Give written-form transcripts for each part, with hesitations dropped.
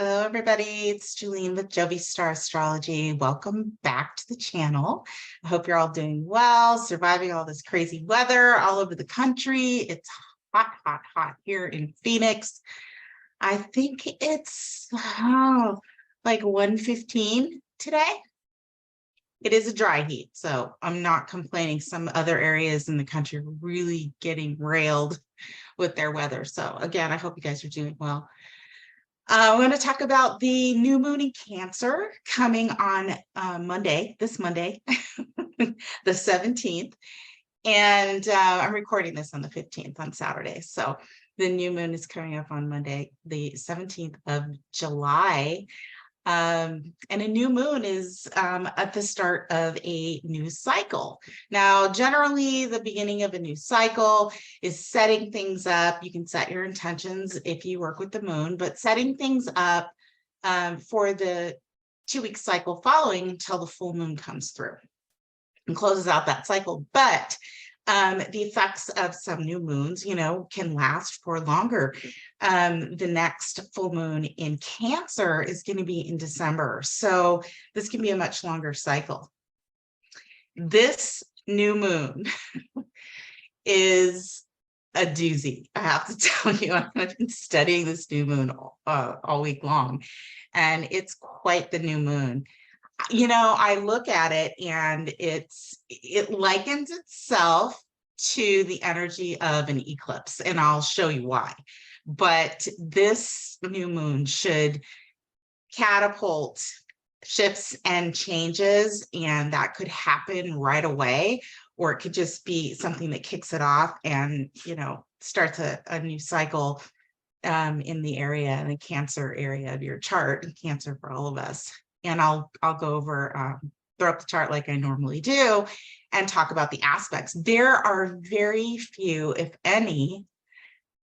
Hello, everybody. It's Julene with Jovi Star Astrology. Welcome back to the channel. I hope you're all doing well, surviving all this crazy weather all over the country. It's hot, hot, hot here in Phoenix. I think it's like 1:15 today. It is a dry heat, so I'm not complaining. Some other areas in the country are really getting railed with their weather. So again, I hope you guys are doing well. We're going to talk about the new moon in Cancer coming on Monday, this Monday, the 17th. And I'm recording this on the 15th on Saturday. So the new moon is coming up on Monday, the 17th of July. And a new moon is at the start of a new cycle. Now, generally, the beginning of a new cycle is setting things up. You can set your intentions if you work with the moon, but setting things up for the 2-week cycle following until the full moon comes through and closes out that cycle. But the effects of some new moons, can last for longer. The next full moon in Cancer is going to be in December. So this can be a much longer cycle. This new moon is a doozy. I have to tell you, I've been studying this new moon all week long, and it's quite the new moon. I look at it and it likens itself to the energy of an eclipse, and I'll show you why. But this new moon should catapult shifts and changes, and that could happen right away, or it could just be something that kicks it off and, starts a new cycle in the Cancer area of your chart, Cancer for all of us. And I'll go over, throw up the chart like I normally do and talk about the aspects. There are very few, if any,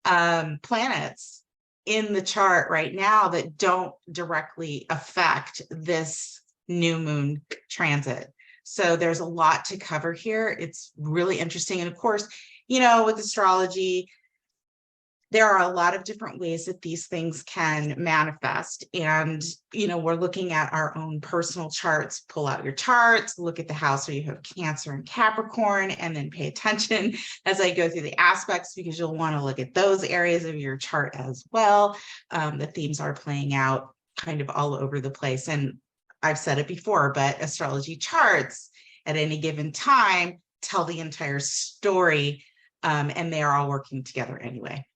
planets in the chart right now that don't directly affect this new moon transit. So there's a lot to cover here. It's really interesting. And of course, with astrology, there are a lot of different ways that these things can manifest. And, we're looking at our own personal charts. Pull out your charts, look at the house where you have Cancer and Capricorn, and then pay attention as I go through the aspects, because you'll want to look at those areas of your chart as well. The themes are playing out kind of all over the place. And I've said it before, but astrology charts at any given time tell the entire story, and they are all working together anyway.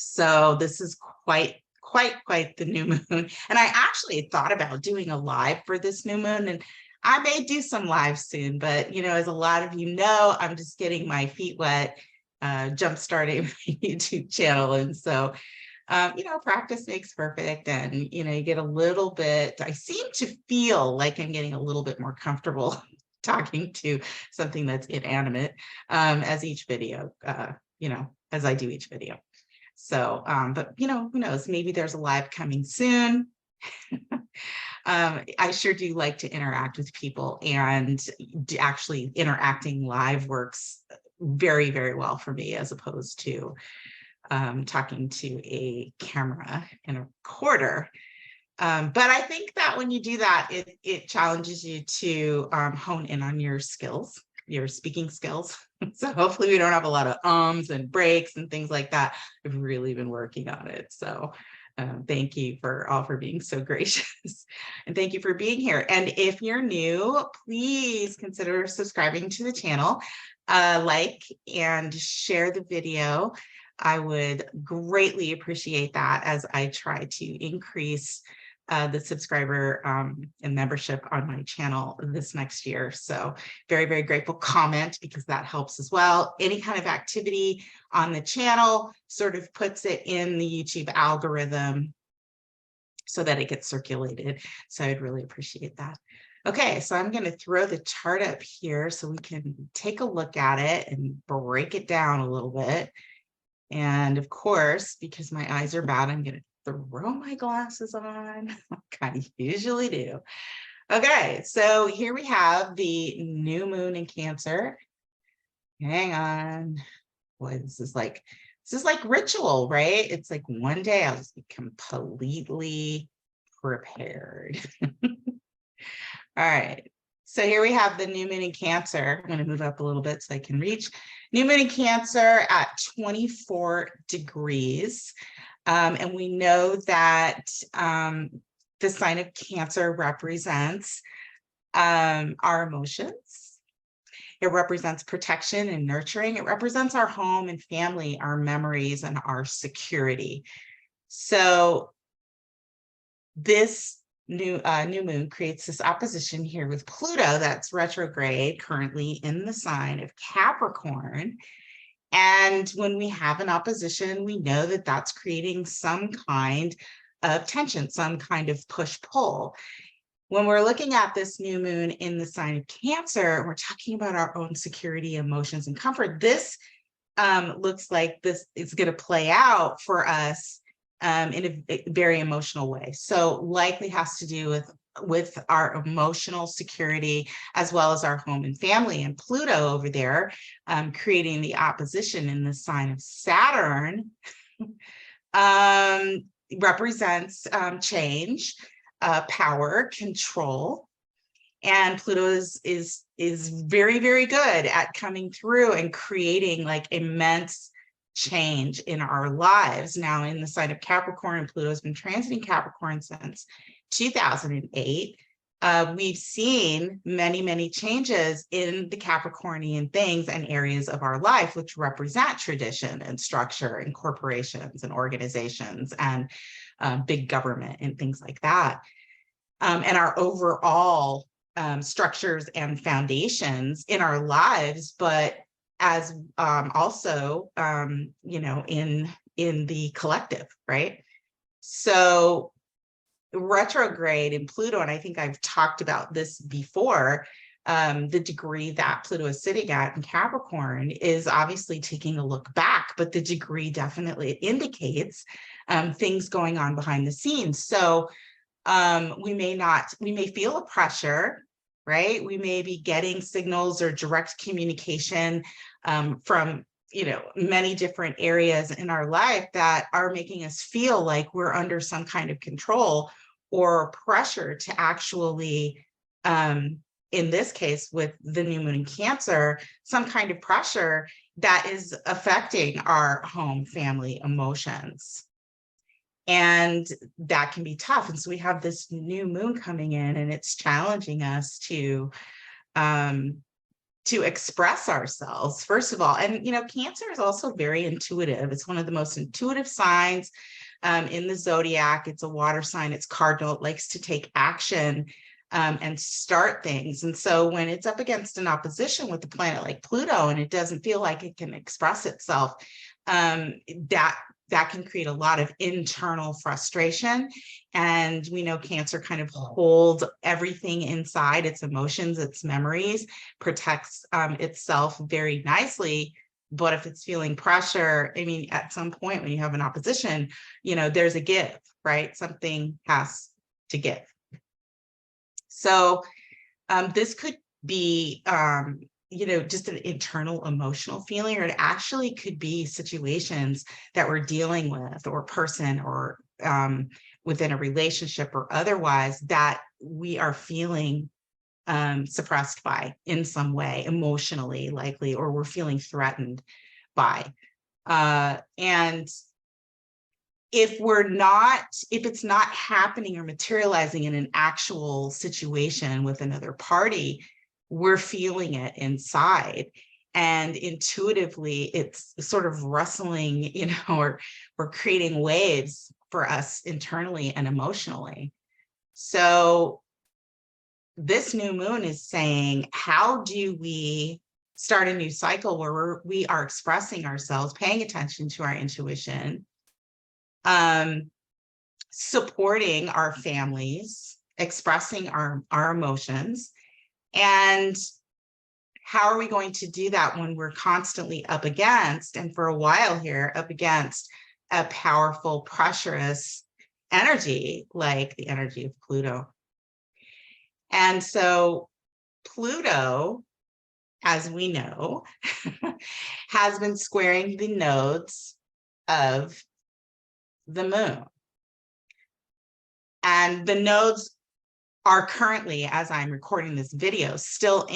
So this is quite the new moon. And I actually thought about doing a live for this new moon, and I may do some lives soon, but as a lot of you know, I'm just getting my feet wet, jump starting my YouTube channel. And so, practice makes perfect. And, you get a little bit, I seem to feel like I'm getting a little bit more comfortable talking to something that's inanimate as each video, as I do each video. So, but who knows, maybe there's a live coming soon. I sure do like to interact with people, and actually interacting live works very, very well for me, as opposed to talking to a camera and a recorder. But I think that when you do that, it challenges you to hone in on your skills, your speaking skills. So hopefully we don't have a lot of ums and breaks and things like that. I've really been working on it. So thank you for being so gracious, and thank you for being here. And if you're new, please consider subscribing to the channel, like and share the video. I would greatly appreciate that, as I try to increase the subscriber and membership on my channel this next year. So very, very grateful. Comment, because that helps as well. Any kind of activity on the channel sort of puts it in the YouTube algorithm so that it gets circulated. So I'd really appreciate that. Okay, so I'm going to throw the chart up here so we can take a look at it and break it down a little bit. And of course, because my eyes are bad, I'm going to throw my glasses on, like I usually do. Okay, so here we have the new moon in Cancer. Hang on. Boy, this is like This is like ritual, right? It's like one day I'll just be completely prepared. All right. So here we have the new moon in Cancer. I'm going to move up a little bit so I can reach. New moon in Cancer at 24 degrees. And we know that the sign of Cancer represents our emotions. It represents protection and nurturing. It represents our home and family, our memories, and our security. So this new moon creates this opposition here with Pluto that's retrograde currently in the sign of Capricorn. And when we have an opposition, we know that that's creating some kind of tension, some kind of push-pull. When we're looking at this new moon in the sign of Cancer, we're talking about our own security, emotions, and comfort. This looks like this is going to play out for us in a very emotional way. So likely has to do with our emotional security, as well as our home and family. And Pluto over there, creating the opposition in the sign of Saturn, represents change, power, control. And Pluto is very, very good at coming through and creating like immense change in our lives. Now, in the sign of Capricorn, and Pluto has been transiting Capricorn since 2008. We've seen many, many changes in the Capricornian things and areas of our life, which represent tradition and structure and corporations and organizations and big government and things like that. And our overall structures and foundations in our lives, but as also, you know, in the collective, right? So retrograde in Pluto, and I think I've talked about this before, the degree that Pluto is sitting at in Capricorn is obviously taking a look back, but the degree definitely indicates things going on behind the scenes. So we may feel a pressure, right? We may be getting signals or direct communication from, you know, many different areas in our life that are making us feel like we're under some kind of control or pressure to actually, in this case with the new moon in Cancer, some kind of pressure that is affecting our home, family, emotions. And that can be tough. And so we have this new moon coming in, and it's challenging us to express ourselves, first of all. And, you know, Cancer is also very intuitive. It's one of the most intuitive signs in the zodiac. It's a water sign. It's cardinal. It likes to take action and start things. And so when it's up against an opposition with a planet like Pluto, and it doesn't feel like it can express itself, that can create a lot of internal frustration. And we know Cancer kind of holds everything inside, its emotions, its memories, protects itself very nicely. But if it's feeling pressure, I mean, at some point when you have an opposition, you know, there's a give, right? Something has to give. So this could be, you know, just an internal emotional feeling, or it actually could be situations that we're dealing with, or person, or within a relationship or otherwise, that we are feeling suppressed by in some way, emotionally likely, or we're feeling threatened by. And if it's not happening or materializing in an actual situation with another party, we're feeling it inside, and intuitively it's sort of rustling, you know, or creating waves for us internally and emotionally. So this new moon is saying, how do we start a new cycle where we are expressing ourselves, paying attention to our intuition, supporting our families, expressing our emotions? And how are we going to do that when we're constantly up against, and for a while here, up against a powerful, pressurous energy like the energy of Pluto? And so Pluto, as we know, has been squaring the nodes of the moon. And the nodes are currently, as I'm recording this video, still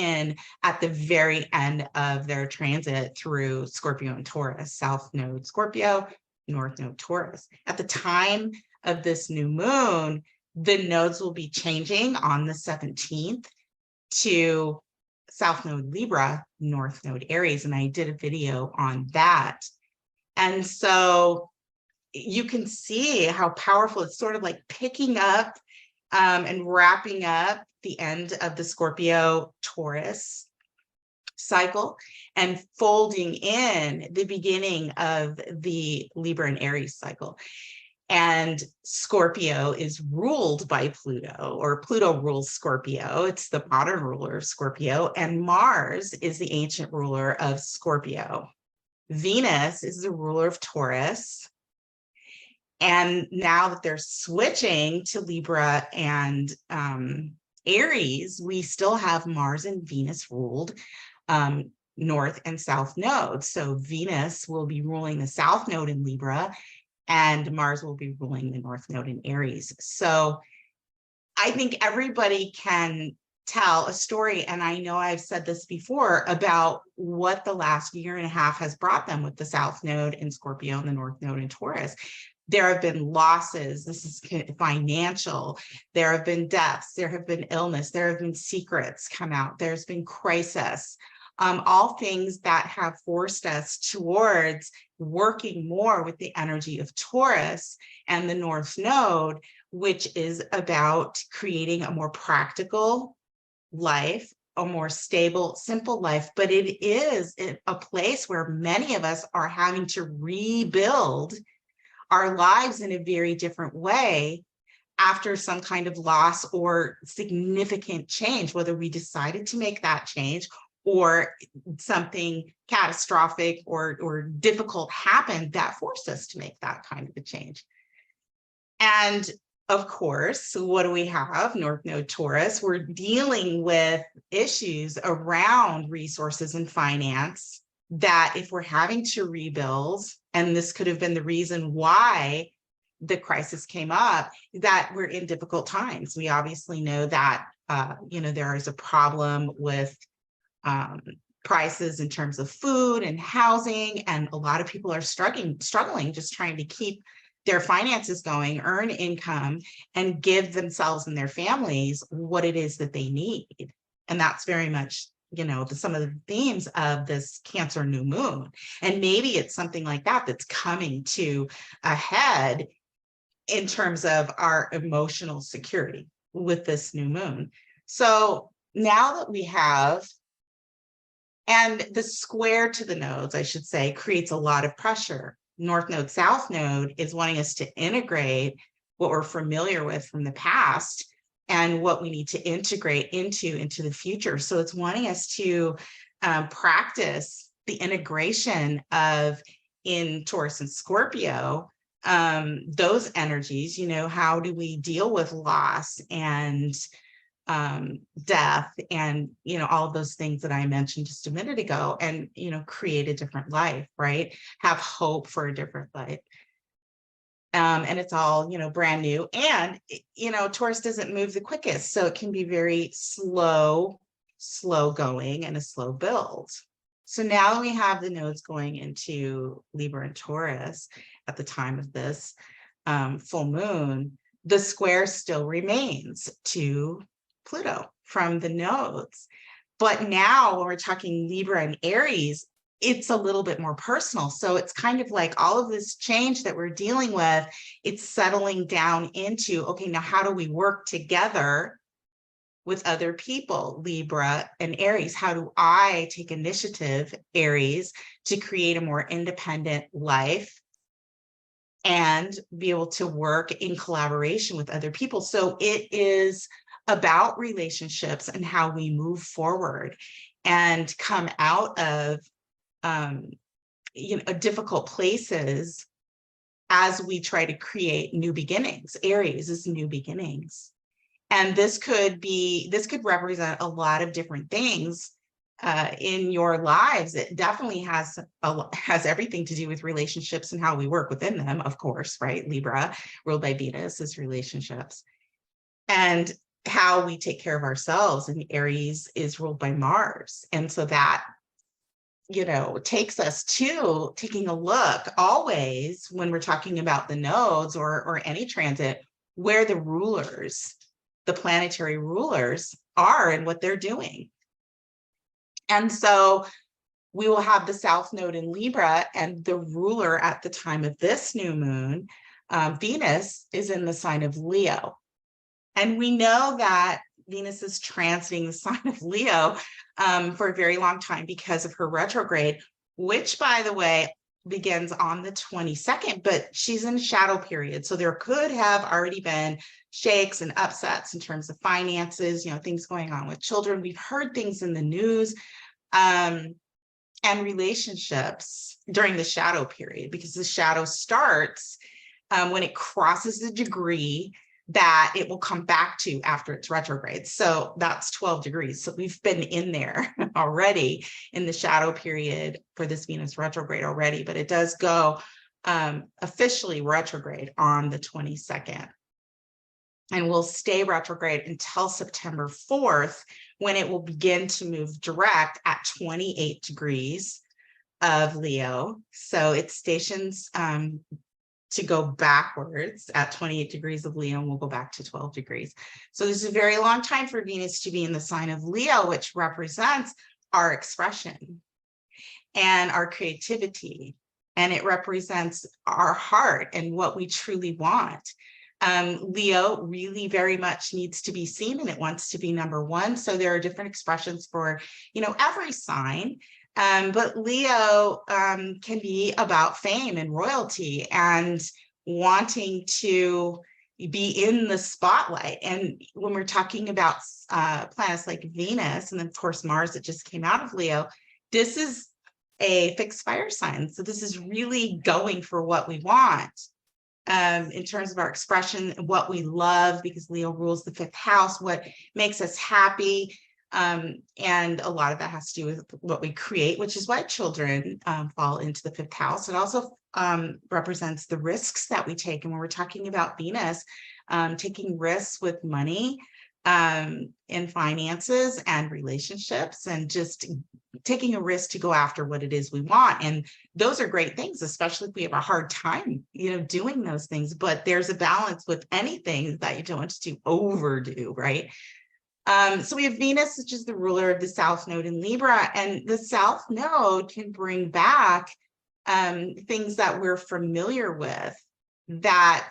at the very end of their transit through Scorpio and Taurus, South Node Scorpio, North Node Taurus. At the time of this new moon, the nodes will be changing on the 17th to South Node Libra, North Node Aries, and I did a video on that. And so you can see how powerful it's sort of like picking up and wrapping up the end of the Scorpio Taurus cycle and folding in the beginning of the Libra and Aries cycle. And Scorpio is ruled by Pluto, or Pluto rules Scorpio. It's the modern ruler of Scorpio, and Mars is the ancient ruler of Scorpio. Venus is the ruler of Taurus. And now that they're switching to Libra and Aries, we still have Mars and Venus ruled North and South nodes. So Venus will be ruling the South node in Libra, and Mars will be ruling the North node in Aries. So I think everybody can tell a story, and I know I've said this before, about what the last year and a half has brought them with the South node in Scorpio and the North node in Taurus. There have been losses. This is financial. There have been deaths. There have been illness. There have been secrets come out. There's been crisis. All things that have forced us towards working more with the energy of Taurus and the North Node, which is about creating a more practical life, a more stable, simple life. But it is a place where many of us are having to rebuild our lives in a very different way after some kind of loss or significant change, whether we decided to make that change or something catastrophic or difficult happened that forced us to make that kind of a change. And of course, what do we have? North Node Taurus, we're dealing with issues around resources and finance that if we're having to rebuild, and this could have been the reason why the crisis came up, that we're in difficult times. We obviously know that, there is a problem with prices in terms of food and housing, and a lot of people are struggling, just trying to keep their finances going, earn income, and give themselves and their families what it is that they need. And that's very much some of the themes of this Cancer new moon. And maybe it's something like that that's coming to a head in terms of our emotional security with this new moon. So now that we have, and the square to the nodes, I should say, creates a lot of pressure. North Node, South Node is wanting us to integrate what we're familiar with from the past and what we need to integrate into the future. So it's wanting us to practice the integration of, in Taurus and Scorpio, those energies. How do we deal with loss and death and, all of those things that I mentioned just a minute ago, and, create a different life, right? Have hope for a different life. And it's all, brand new. And, Taurus doesn't move the quickest. So it can be very slow going and a slow build. So now we have the nodes going into Libra and Taurus at the time of this full moon. The square still remains to Pluto from the nodes. But now when we're talking Libra and Aries, it's a little bit more personal. So it's kind of like all of this change that we're dealing with, it's settling down into, okay, now how do we work together with other people, Libra and Aries? How do I take initiative, Aries, to create a more independent life and be able to work in collaboration with other people? So it is about relationships and how we move forward and come out of difficult places as we try to create new beginnings. Aries is new beginnings. And this could represent a lot of different things. in your lives, it definitely has everything to do with relationships and how we work within them, of course, right? Libra, ruled by Venus, is relationships. And how we take care of ourselves, and Aries is ruled by Mars. And so that, takes us to taking a look always when we're talking about the nodes or any transit, where the rulers, the planetary rulers, are and what they're doing. And so we will have the South Node in Libra, and the ruler at the time of this new moon, Venus, is in the sign of Leo. And we know that Venus is transiting the sign of Leo for a very long time because of her retrograde, which, by the way, begins on the 22nd, but she's in a shadow period. So there could have already been shakes and upsets in terms of finances, things going on with children. We've heard things in the news and relationships during the shadow period, because the shadow starts when it crosses the degree that it will come back to after it's retrograde. So that's 12 degrees. So we've been in there already in the shadow period for this Venus retrograde already, but it does go officially retrograde on the 22nd. And will stay retrograde until September 4th, when it will begin to move direct at 28 degrees of Leo. So it stations to go backwards at 28 degrees of Leo, and we'll go back to 12 degrees. So this is a very long time for Venus to be in the sign of Leo, which represents our expression and our creativity. And it represents our heart and what we truly want. Leo really very much needs to be seen, and it wants to be number one. So there are different expressions for, every sign. But Leo can be about fame and royalty and wanting to be in the spotlight. And when we're talking about planets like Venus, and then of course Mars that just came out of Leo, this is a fixed fire sign. So this is really going for what we want. In terms of our expression, what we love, because Leo rules the 5th house, what makes us happy. And a lot of that has to do with what we create, which is why children fall into the 5th house. It also represents the risks that we take. And when we're talking about Venus, taking risks with money, in finances and relationships, and just taking a risk to go after what it is we want. And those are great things, especially if we have a hard time, doing those things. But there's a balance with anything that you don't want to overdo, right? So we have Venus, which is the ruler of the South Node in Libra, and the South Node can bring back things that we're familiar with that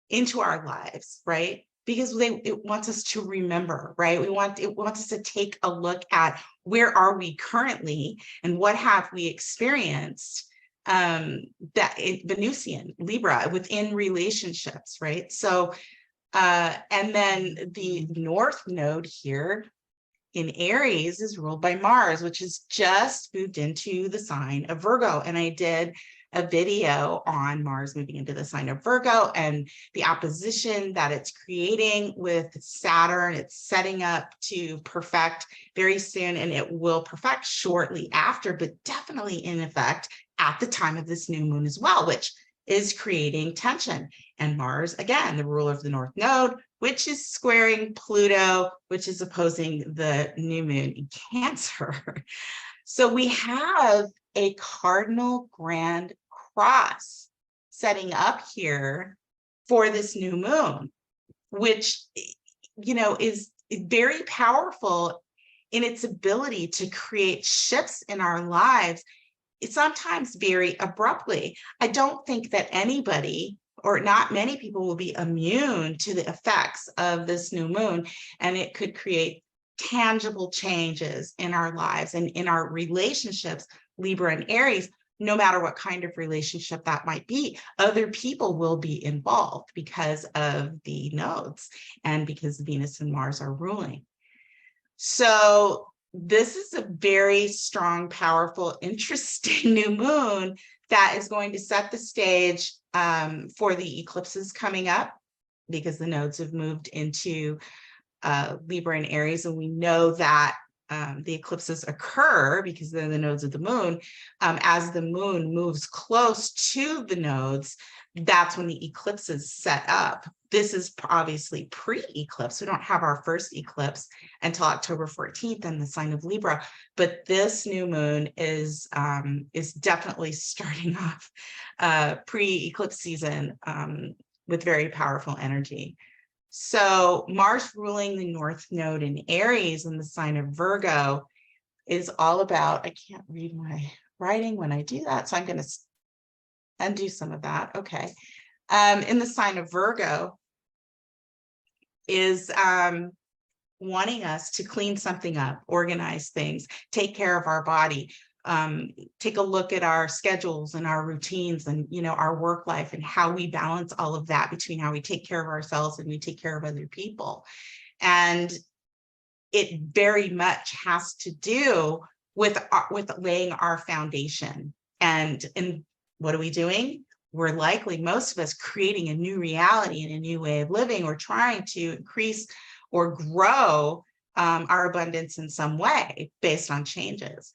into our lives, right? Because it wants us to remember, right? It wants us to take a look at where are we currently and what have we experienced Venusian, Libra, within relationships, right? So, and then the North Node here in Aries is ruled by Mars, which has just moved into the sign of Virgo. And I did a video on Mars moving into the sign of Virgo and the opposition that it's creating with Saturn. It's setting up to perfect very soon, and it will perfect shortly after, but definitely in effect at the time of this new moon as well, which is creating tension. And Mars, again, the ruler of the North Node, which is squaring Pluto, which is opposing the new moon in Cancer. So we have a cardinal grand cross setting up here for this new moon, which, is very powerful in its ability to create shifts in our lives. It's sometimes very abruptly. I don't think that anybody, or not many people, will be immune to the effects of this new moon, and it could create tangible changes in our lives and in our relationships, Libra and Aries. No matter what kind of relationship that might be, other people will be involved because of the nodes and because Venus and Mars are ruling. So this is a very strong, powerful, interesting new moon that is going to set the stage for the eclipses coming up, because the nodes have moved into Libra and Aries. And we know that the eclipses occur, because they're the nodes of the moon, as the moon moves close to the nodes, that's when the eclipses set up. This is obviously pre-eclipse. We don't have our first eclipse until October 14th in the sign of Libra, but this new moon is definitely starting off pre-eclipse season with very powerful energy. So Mars ruling the North Node in Aries in the sign of Virgo is all about, I can't read my writing when I do that, so I'm going to undo some of that. Okay. In the sign of Virgo is wanting us to clean something up, organize things, take care of our body, take a look at our schedules and our routines and, our work life and how we balance all of that between how we take care of ourselves and we take care of other people. And it very much has to do with laying our foundation. And what are we doing? We're likely, most of us, creating a new reality and a new way of living, or trying to increase or grow our abundance in some way based on changes.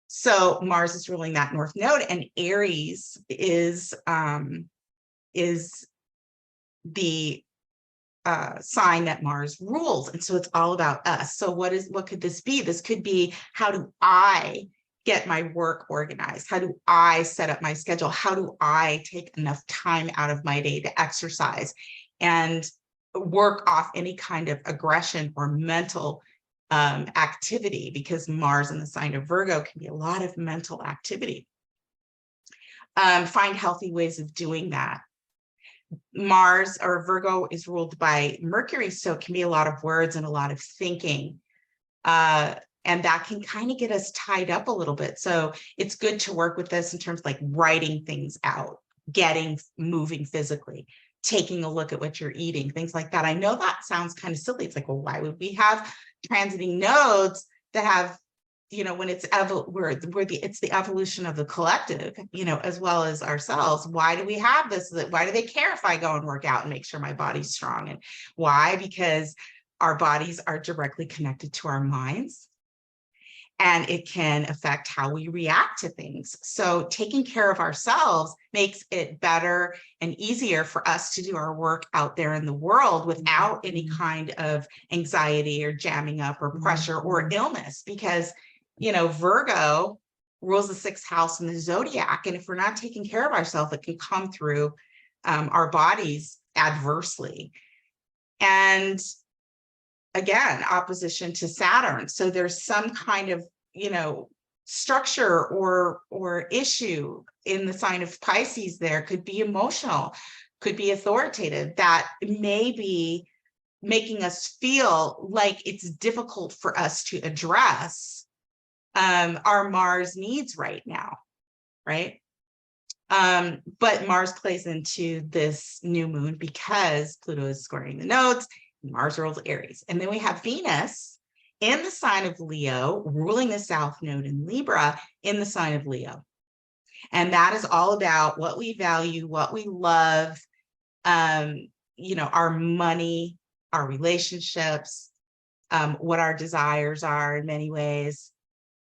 So Mars is ruling that North Node, and Aries is the sign that Mars rules. And so it's all about us. So what could this be? This could be, how do I get my work organized? How do I set up my schedule? How do I take enough time out of my day to exercise and work off any kind of aggression or mental activity? Because Mars in the sign of Virgo can be a lot of mental activity. Find healthy ways of doing that. Mars, or Virgo, is ruled by Mercury, so it can be a lot of words and a lot of thinking. And that can kind of get us tied up a little bit. So it's good to work with this in terms of like writing things out, moving physically, taking a look at what you're eating, things like that. I know that sounds kind of silly. It's like, well, why would we have transiting nodes that have, when it's it's the evolution of the collective, as well as ourselves. Why do we have this? Why do they care if I go and work out and make sure my body's strong? And why? Because our bodies are directly connected to our minds, and it can affect how we react to things. So taking care of ourselves makes it better and easier for us to do our work out there in the world without any kind of anxiety or jamming up or pressure or illness, because, Virgo rules the 6th house in the zodiac. And if we're not taking care of ourselves, it can come through our bodies adversely. And again, opposition to Saturn. So there's some kind of, structure or issue in the sign of Pisces. There could be emotional, could be authoritative, that may be making us feel like it's difficult for us to address our Mars needs right now, right? But Mars plays into this new moon because Pluto is squaring the nodes. Mars rules Aries. And then we have Venus in the sign of Leo, ruling the South Node in Libra in the sign of Leo. And that is all about what we value, what we love, our money, our relationships, what our desires are in many ways,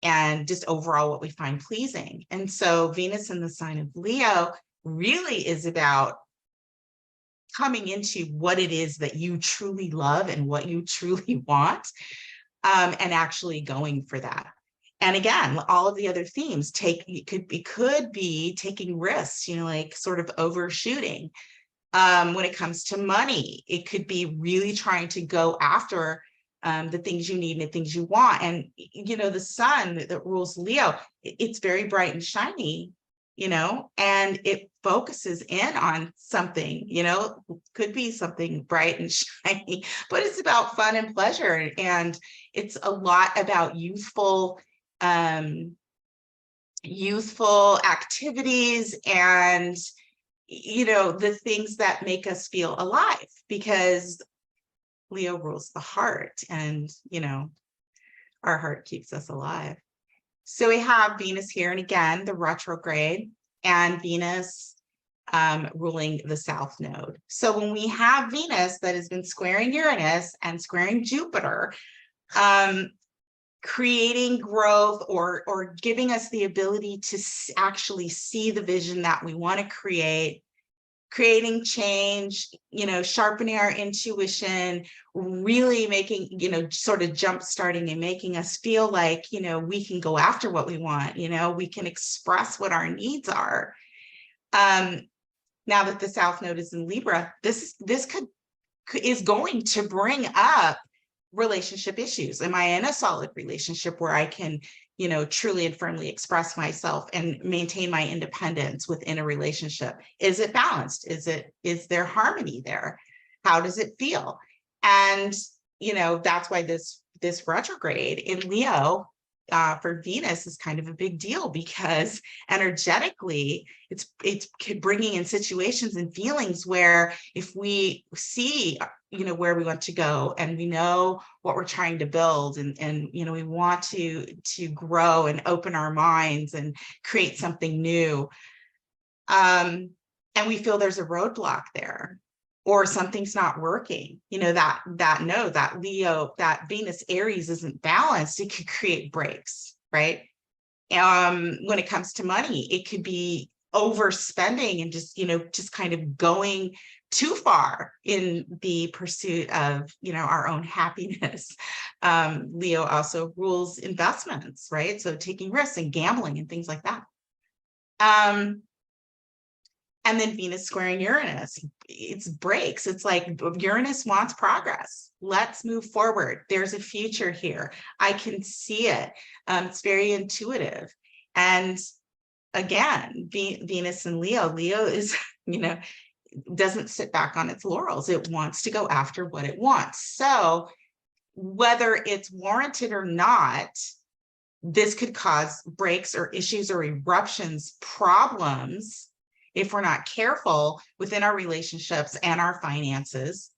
and just overall what we find pleasing. And so Venus in the sign of Leo really is about coming into what it is that you truly love and what you truly want, and actually going for that. And again, all of the other themes could be taking risks, like sort of overshooting. When it comes to money, it could be really trying to go after the things you need and the things you want. And, the sun that rules Leo, it's very bright and shiny, and it focuses in on something, could be something bright and shiny, but it's about fun and pleasure. And it's a lot about youthful activities and, the things that make us feel alive, because Leo rules the heart, and, our heart keeps us alive. So we have Venus here, and again, the retrograde, and Venus ruling the South Node. So when we have Venus that has been squaring Uranus and squaring Jupiter, creating growth or giving us the ability to actually see the vision that we want to create, creating change, sharpening our intuition, really making, sort of jump starting and making us feel like, we can go after what we want, we can express what our needs are. Now that the South Node is in Libra, this is going to bring up relationship issues. Am I in a solid relationship where I can, truly and firmly express myself and maintain my independence within a relationship? Is it balanced? Is there harmony there? How does it feel? And, that's why this retrograde in Leo for Venus is kind of a big deal, because energetically it's bringing in situations and feelings where if we see where we want to go and we know what we're trying to build and we want to grow and open our minds and create something new, and we feel there's a roadblock there, or something's not working, that Leo, that Venus Aries isn't balanced, it could create breaks, right? When it comes to money, it could be overspending and just kind of going too far in the pursuit of, our own happiness. Leo also rules investments, right? So taking risks and gambling and things like that. And then Venus squaring Uranus, it's breaks. It's like Uranus wants progress. Let's move forward. There's a future here. I can see it. It's very intuitive. And again, Venus and Leo is, doesn't sit back on its laurels. It wants to go after what it wants. So whether it's warranted or not, this could cause breaks or issues or eruptions, problems, if we're not careful within our relationships and our finances.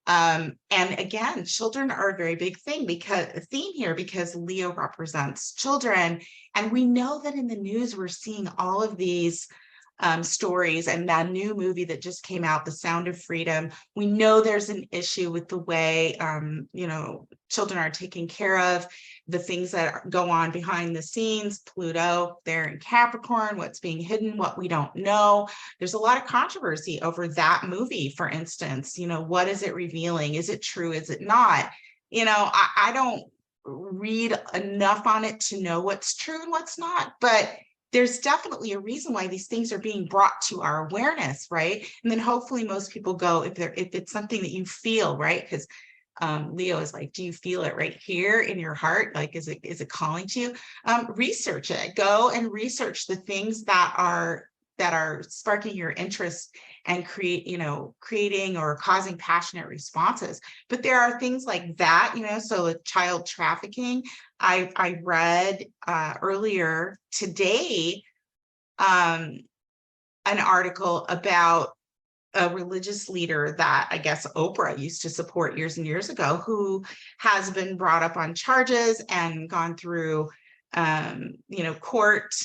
And again, children are a very big theme here, because Leo represents children. And we know that in the news, we're seeing all of these stories, and that new movie that just came out, The Sound of Freedom. We know there's an issue with the way, children are taken care of, the things that go on behind the scenes. Pluto, they're in Capricorn, what's being hidden, what we don't know. There's a lot of controversy over that movie, for instance. What is it revealing? Is it true? Is it not? I don't read enough on it to know what's true and what's not, but there's definitely a reason why these things are being brought to our awareness, right? And then hopefully most people go, if it's something that you feel, right? Because Leo is like, do you feel it right here in your heart? Like, is it calling to you? Research it. Go and research the things that are sparking your interest and creating or causing passionate responses. But there are things like that, so child trafficking. I read earlier today an article about a religious leader that I guess Oprah used to support years and years ago, who has been brought up on charges and gone through, court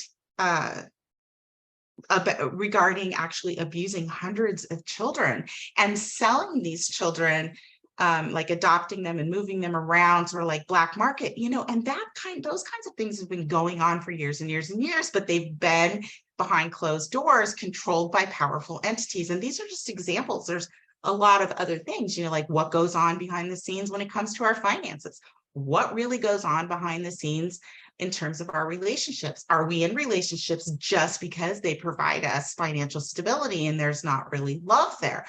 regarding actually abusing hundreds of children and selling these children, like adopting them and moving them around, sort of like black market, and those kinds of things have been going on for years and years and years, but they've been behind closed doors, controlled by powerful entities. And these are just examples. There's a lot of other things, like what goes on behind the scenes when it comes to our finances. What really goes on behind the scenes in terms of our relationships? Are we in relationships just because they provide us financial stability and there's not really love there?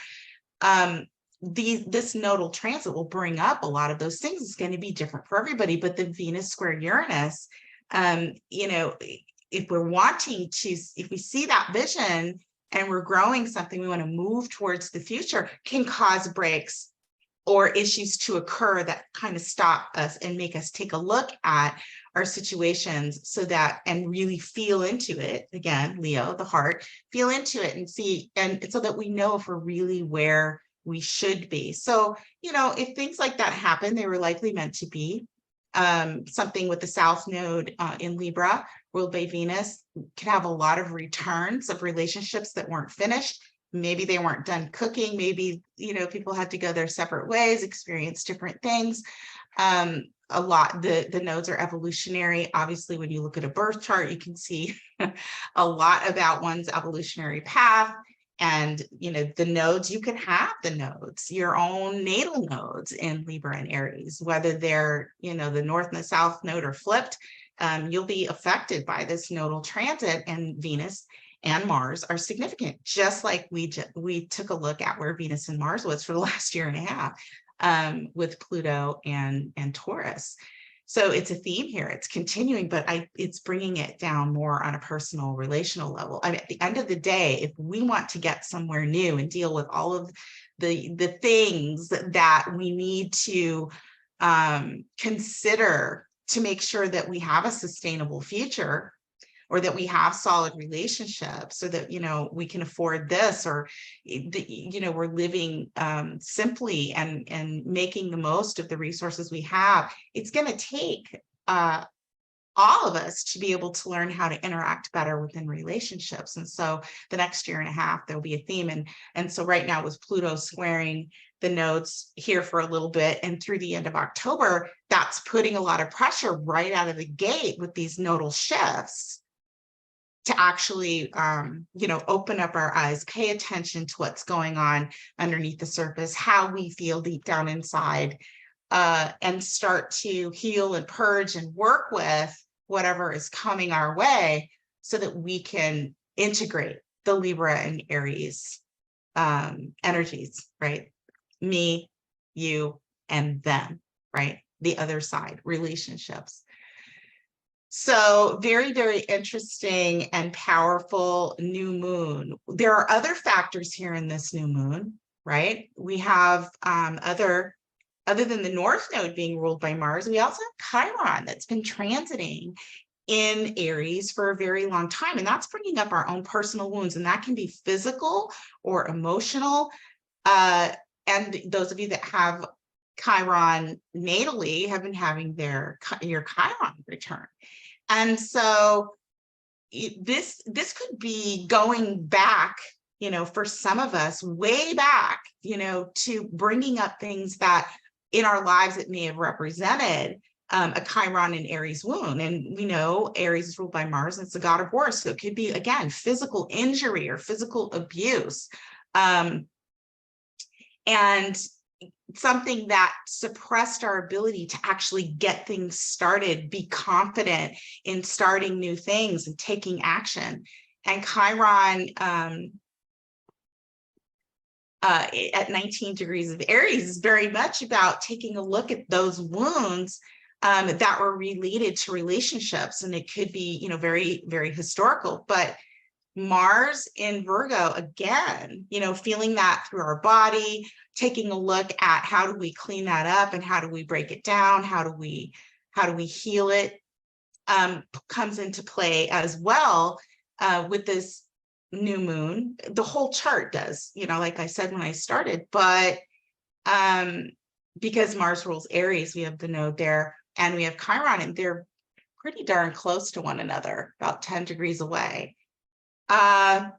This nodal transit will bring up a lot of those things. It's going to be different for everybody, but the Venus square Uranus, if we see that vision and we're growing something, we want to move towards the future, can cause breaks or issues to occur that kind of stop us and make us take a look at our situations and really feel into it. Again, Leo, the heart, feel into it and see, and so that we know if we're really where we should be. So, if things like that happen, they were likely meant to be. Something with the South Node in Libra, ruled by Venus, could have a lot of returns of relationships that weren't finished. maybe they weren't done cooking, maybe, people had to go their separate ways, experience different things. A lot, the nodes are evolutionary. Obviously, when you look at a birth chart, you can see a lot about one's evolutionary path. And, the nodes, you can have the nodes, your own natal nodes in Libra and Aries, whether they're, the North and the South node are flipped, you'll be affected by this nodal transit, and Venus and Mars are significant, just like we took a look at where Venus and Mars was for the last year and a half, with Pluto and Taurus. So it's a theme here. It's continuing, but it's bringing it down more on a personal, relational level. I mean, at the end of the day, if we want to get somewhere new and deal with all of the things that we need to consider to make sure that we have a sustainable future, or that we have solid relationships, so that, we can afford this, or, we're living simply and making the most of the resources we have. It's going to take all of us to be able to learn how to interact better within relationships. And so the next year and a half, there'll be a theme. And so right now, with Pluto squaring the nodes here for a little bit and through the end of October, that's putting a lot of pressure right out of the gate with these nodal shifts to actually, open up our eyes, pay attention to what's going on underneath the surface, how we feel deep down inside, and start to heal and purge and work with whatever is coming our way, so that we can integrate the Libra and Aries energies, right? Me, you, and them, right? The other side, relationships. So very, very interesting and powerful new moon. There are other factors here in this new moon, right? We have other than the North Node being ruled by Mars, we also have Chiron that's been transiting in Aries for a very long time. And that's bringing up our own personal wounds. And that can be physical or emotional. And those of you that have Chiron natally have been having your Chiron return. And so this could be going back, for some of us way back, to bringing up things that in our lives it may have represented a Chiron and Aries wound. And we know Aries is ruled by Mars, and it's the god of war. So it could be, again, physical injury or physical abuse. And something that suppressed our ability to actually get things started, be confident in starting new things and taking action. And Chiron at 19 degrees of Aries is very much about taking a look at those wounds that were related to relationships. And it could be, very, very historical, but Mars in Virgo, again, feeling that through our body, taking a look at how do we clean that up and how do we break it down? How do we heal it? Comes into play as well with this new moon. The whole chart does, like I said when I started, but because Mars rules Aries, we have the node there and we have Chiron, and they're pretty darn close to one another, about 10 degrees away. And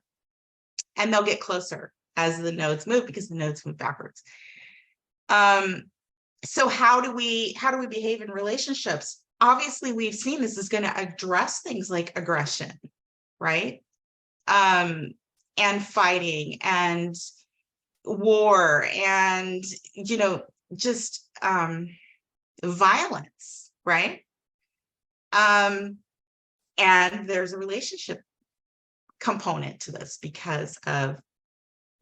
they'll get closer as the nodes move, because the nodes move backwards. So how do we behave in relationships? Obviously, we've seen this is going to address things like aggression, right? And fighting and war and, just violence, right? And there's a relationship component to this because of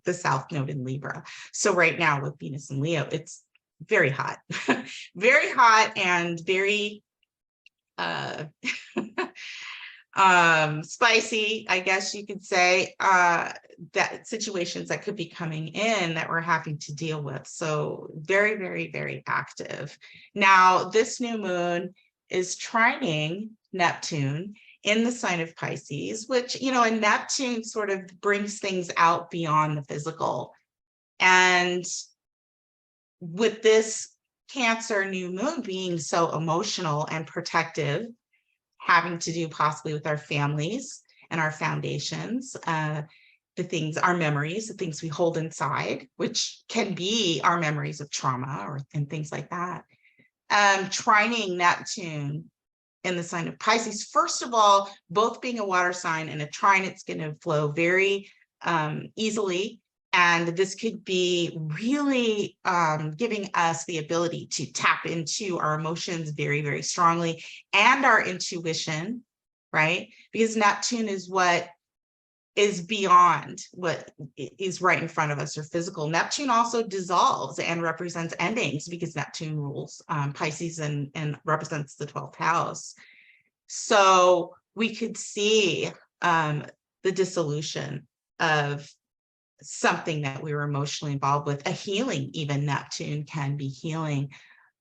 the South Node in Libra. So right now with Venus and Leo, it's very hot, very hot, and very spicy, I guess you could say, that situations that could be coming in that we're having to deal with. So very, very, very active. Now, this new moon is trining Neptune in the sign of Pisces, which, and Neptune sort of brings things out beyond the physical. And with this Cancer new moon being so emotional and protective, having to do possibly with our families and our foundations, the things, our memories, the things we hold inside, which can be our memories of trauma and things like that. Trining Neptune in the sign of Pisces. First of all, both being a water sign and a trine, it's going to flow very easily. And this could be really giving us the ability to tap into our emotions very, very strongly and our intuition, right? Because Neptune is what is beyond what is right in front of us or physical. Neptune also dissolves and represents endings because Neptune rules Pisces and represents the 12th house. So we could see the dissolution of something that we were emotionally involved with. A healing, even Neptune can be healing.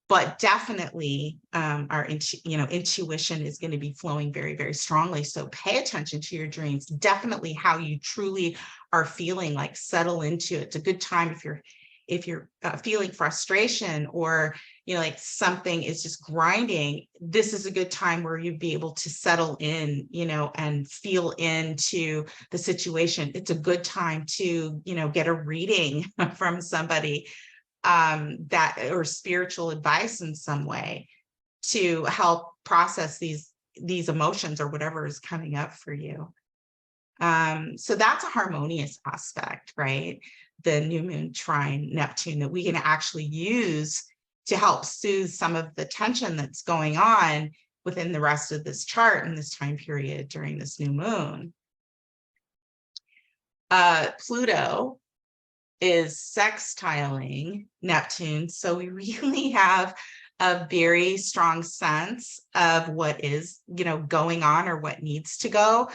But definitely our intuition is going to be flowing very, very strongly. So pay attention to your dreams, definitely how you truly are feeling, like settle into it. It's a good time if you're feeling frustration or, like something is just grinding. This is a good time where you'd be able to settle in, and feel into the situation. It's a good time to, get a reading from somebody that or spiritual advice in some way to help process these emotions or whatever is coming up for you. So that's a harmonious aspect, right? The new moon trine Neptune that we can actually use to help soothe some of the tension that's going on within the rest of this chart in this time period during this new moon. Pluto is sextiling Neptune. So we really have a very strong sense of what is, going on or what needs to go.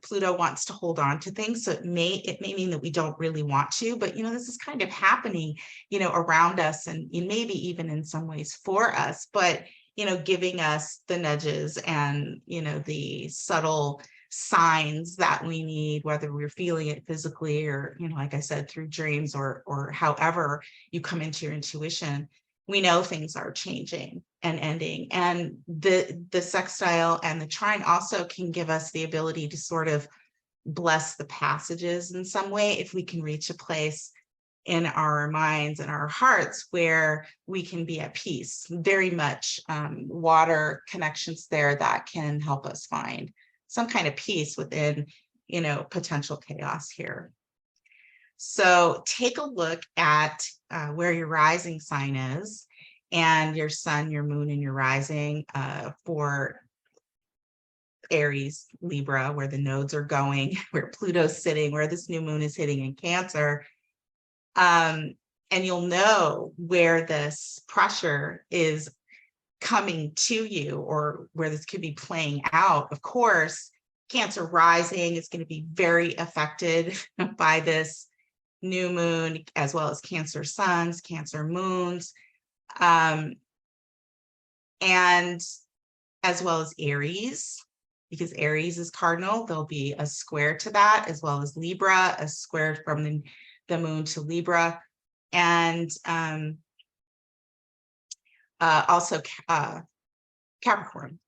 Pluto wants to hold on to things. So it may mean that we don't really want to, but, this is kind of happening, around us and maybe even in some ways for us, but, giving us the nudges and, the subtle signs that we need, whether we're feeling it physically or, like I said, through dreams or however you come into your intuition. We know things are changing and ending. And the sextile and the trine also can give us the ability to sort of bless the passages in some way if we can reach a place in our minds and our hearts where we can be at peace. Very much water connections there that can help us find some kind of peace within, potential chaos here. So take a look at where your rising sign is and your sun, your moon, and your rising for Aries, Libra, where the nodes are going, where Pluto's sitting, where this new moon is hitting in Cancer. And you'll know where this pressure is coming to you or where this could be playing out. Of course, Cancer rising is going to be very affected by this new moon, as well as Cancer suns, Cancer moons, and as well as Aries, because Aries is cardinal. There'll be a square to that, as well as Libra, a square from the moon to Libra, and also Capricorn.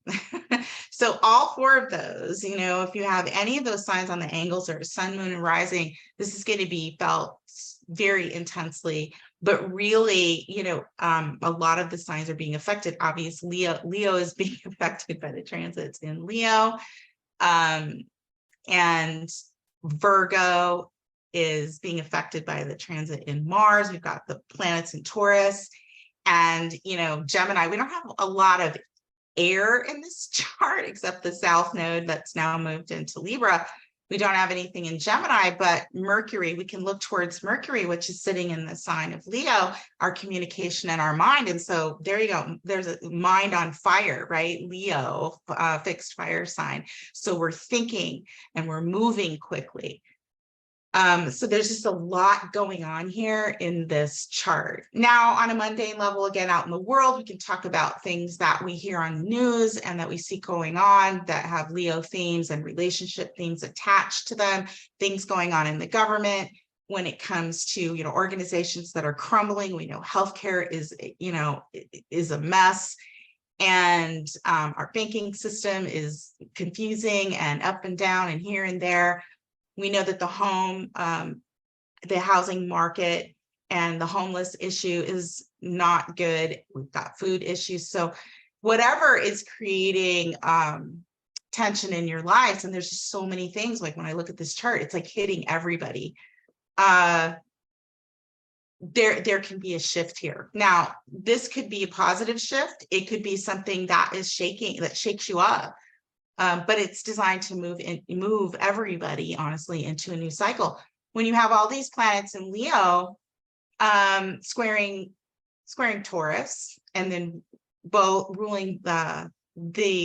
So all four of those, if you have any of those signs on the angles or sun, moon, and rising, this is going to be felt very intensely. But really, a lot of the signs are being affected. Obviously, Leo is being affected by the transits in Leo. And Virgo is being affected by the transit in Mars. We've got the planets in Taurus. And, Gemini, we don't have a lot of air in this chart, except the South node that's now moved into Libra. We don't have anything in Gemini, but Mercury, we can look towards Mercury, which is sitting in the sign of Leo, our communication and our mind. And so there you go. There's a mind on fire, right? Leo, fixed fire sign. So we're thinking and we're moving quickly. So there's just a lot going on here in this chart. Now, on a mundane level, again, out in the world, we can talk about things that we hear on the news and that we see going on that have Leo themes and relationship themes attached to them, things going on in the government when it comes to, organizations that are crumbling. We know healthcare is a mess. And our banking system is confusing and up and down and here and there. We know that the housing market and the homeless issue is not good. We've got food issues. So whatever is creating tension in your lives, and there's just so many things, like when I look at this chart, it's like hitting everybody. There can be a shift here. Now, this could be a positive shift. It could be something that shakes you up. But it's designed to move everybody, honestly, into a new cycle. When you have all these planets in Leo, squaring Taurus, and then both ruling the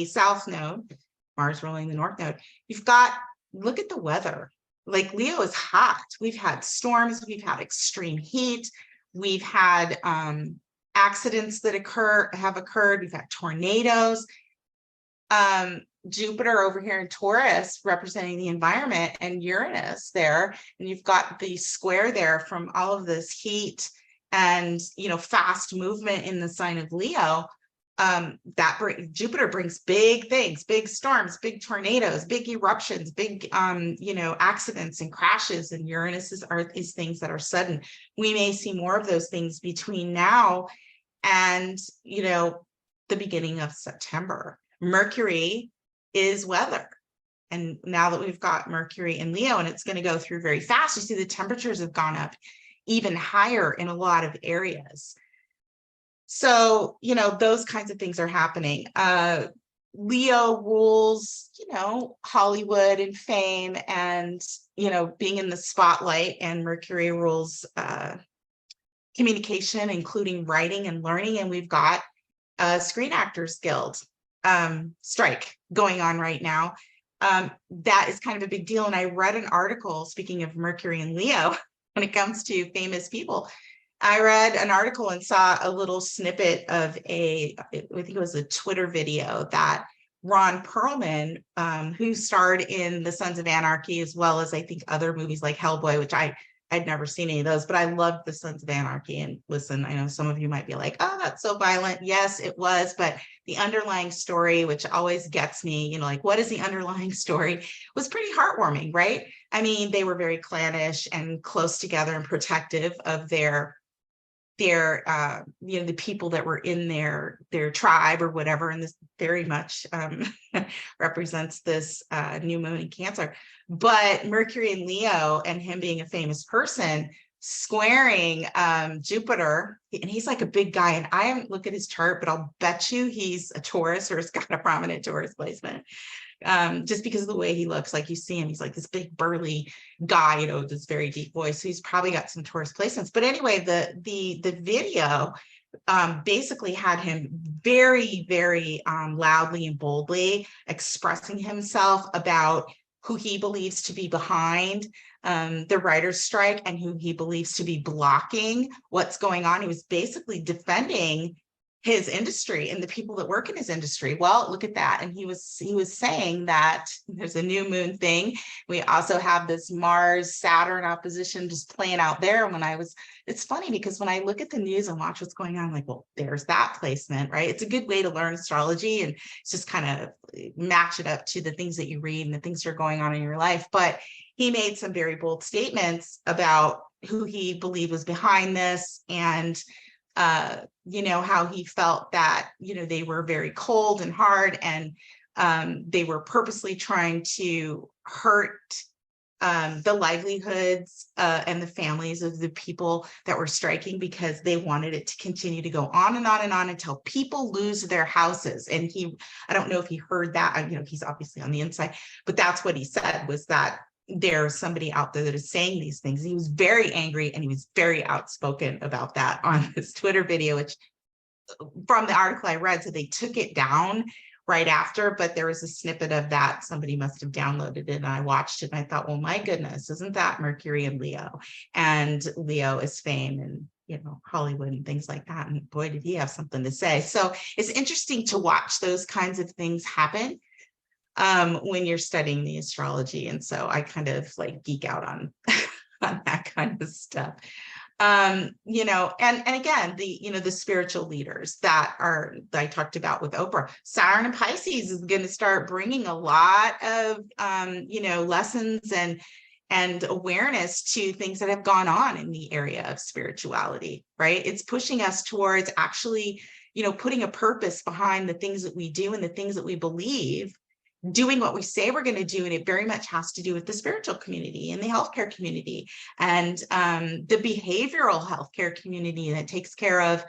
South Node, Mars ruling the North Node, look at the weather. Like, Leo is hot. We've had storms, we've had extreme heat, we've had accidents that have occurred, we've had tornadoes. Jupiter over here in Taurus representing the environment, and Uranus there, and you've got the square there from all of this heat and fast movement in the sign of Leo. Jupiter brings big things, big storms, big tornadoes, big eruptions, big accidents and crashes, and Uranus is things that are sudden. We may see more of those things between now and the beginning of September. Mercury is weather. And now that we've got Mercury in Leo, and it's going to go through very fast, you see the temperatures have gone up even higher in a lot of areas. So, those kinds of things are happening. Leo rules, Hollywood and fame and, being in the spotlight, and Mercury rules communication, including writing and learning. And we've got a Screen Actors Guild strike going on right now. That is kind of a big deal. And I read an article, speaking of Mercury and Leo, when it comes to famous people, I read an article and saw a little snippet of I think it was a Twitter video that Ron Perlman, who starred in The Sons of Anarchy, as well as I think other movies like Hellboy, which I'd never seen any of those, but I loved The Sons of Anarchy. And listen, I know some of you might be like, oh, that's so violent. Yes, it was. But the underlying story, which always gets me, like, what is the underlying story, was pretty heartwarming, right? I mean, they were very clannish and close together and protective of their the people that were in their tribe or whatever. And this very much represents this new moon in Cancer. But Mercury in Leo, and him being a famous person, squaring Jupiter, and he's like a big guy, and I haven't looked at his chart, but I'll bet you he's a Taurus, or has got a prominent Taurus placement. Just because of the way he looks, like you see him, he's like this big burly guy, with this very deep voice. So he's probably got some Taurus placements. But anyway, the video basically had him very, very loudly and boldly expressing himself about who he believes to be behind the writer's strike and who he believes to be blocking what's going on. He was basically defending his industry and the people that work in his industry. Well, look at that. And he was saying that there's a new moon thing. We also have this Mars-Saturn opposition just playing out there. It's funny because when I look at the news and watch what's going on, I'm like, well, there's that placement, right? It's a good way to learn astrology and just kind of match it up to the things that you read and the things that are going on in your life. But he made some very bold statements about who he believed was behind this, and how he felt that, they were very cold and hard, and they were purposely trying to hurt the livelihoods and the families of the people that were striking, because they wanted it to continue to go on and on and on until people lose their houses. And I don't know if he heard that, he's obviously on the inside, but that's what he said, was that there's somebody out there that is saying these things. He was very angry, and he was very outspoken about that on this Twitter video, which from the article I read, so they took it down right after, but there was a snippet of that. Somebody must have downloaded it, and I watched it, and I thought, well, my goodness, isn't that Mercury and Leo? And Leo is fame and, Hollywood and things like that. And boy, did he have something to say. So it's interesting to watch those kinds of things happen when you're studying the astrology. And so I kind of like geek out on that kind of stuff. And again, the spiritual leaders that I talked about with Oprah. Saturn and Pisces is going to start bringing a lot of, lessons and and awareness to things that have gone on in the area of spirituality, right? It's pushing us towards actually, putting a purpose behind the things that we do and the things that we believe, doing what we say we're going to do. And it very much has to do with the spiritual community and the healthcare community and the behavioral healthcare community that takes care of,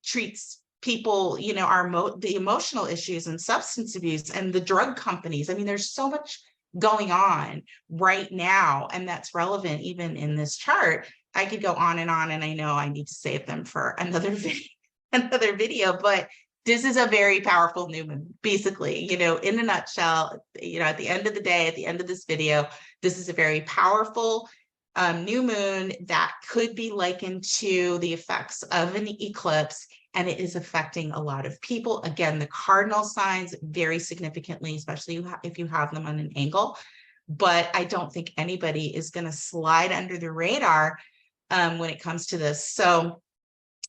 treats people, the emotional issues and substance abuse, and the drug companies. I mean, there's so much going on right now, and that's relevant even in this chart. I could go on, and I know I need to save them for another video, but this is a very powerful new moon, basically, in a nutshell. At the end of the day, at the end of this video, this is a very powerful new moon that could be likened to the effects of an eclipse, and it is affecting a lot of people. Again, the cardinal signs very significantly, especially if you have them on an angle. But I don't think anybody is going to slide under the radar when it comes to this. So,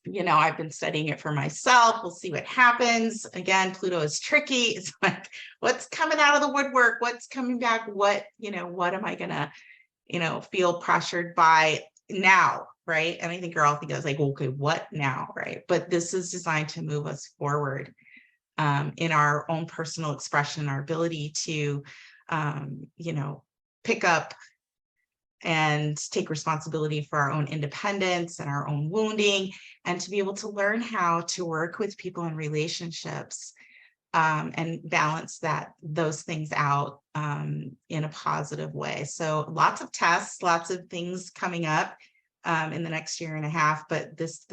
I've been studying it for myself. We'll see what happens. Again, Pluto is tricky. It's like, what's coming out of the woodwork? What's coming back? What am I going to, feel pressured by now, right? And I think you're all thinking, like, well, okay, what now, right? But this is designed to move us forward in our own personal expression, our ability to, pick up and take responsibility for our own independence and our own wounding, and to be able to learn how to work with people in relationships and balance those things out in a positive way. So lots of tests, lots of things coming up in the next year and a half, but this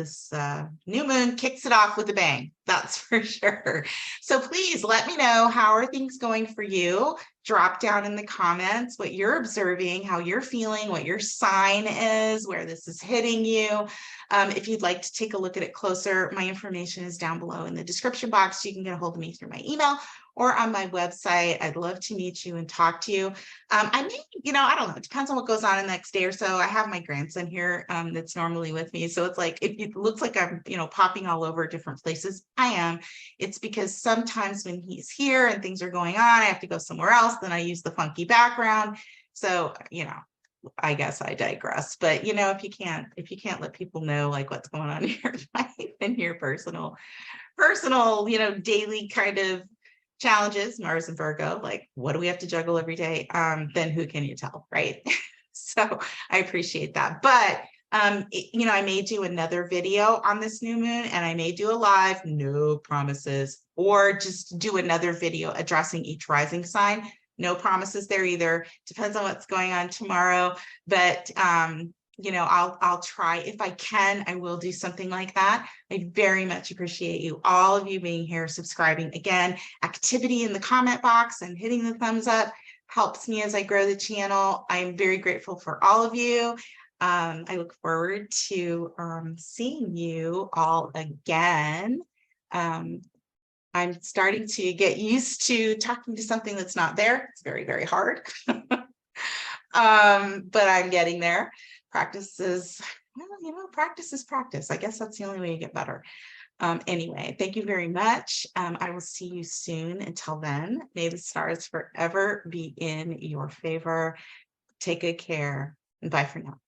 new moon kicks it off with a bang, that's for sure. So please let me know, how are things going for you? Drop down in the comments what you're observing, how you're feeling, what your sign is, where this is hitting you. If you'd like to take a look at it closer, my information is down below in the description box. You can get a hold of me through my email or on my website. I'd love to meet you and talk to you. I may, I don't know, it depends on what goes on in the next day or so. I have my grandson here that's normally with me. So it's like, if it looks like I'm, popping all over different places, I am. It's because sometimes when he's here and things are going on, I have to go somewhere else. Then I use the funky background. So, I guess I digress. But, if you can't let people know like what's going on in your life and your personal, daily kind of challenges, Mars and Virgo, like what do we have to juggle every day? Then who can you tell, right? So I appreciate that. But I may do another video on this new moon, and I may do a live, no promises, or just do another video addressing each rising sign. No promises there either. Depends on what's going on tomorrow. But I'll try. If I can, I will do something like that. I very much appreciate you, all of you being here, subscribing. Again, activity in the comment box and hitting the thumbs up helps me as I grow the channel. I'm very grateful for all of you. I look forward to seeing you all again. I'm starting to get used to talking to something that's not there. It's very, very hard. But I'm getting there. Practice is practice. I guess that's the only way you get better. Anyway, thank you very much. I will see you soon. Until then, may the stars forever be in your favor. Take good care, and bye for now.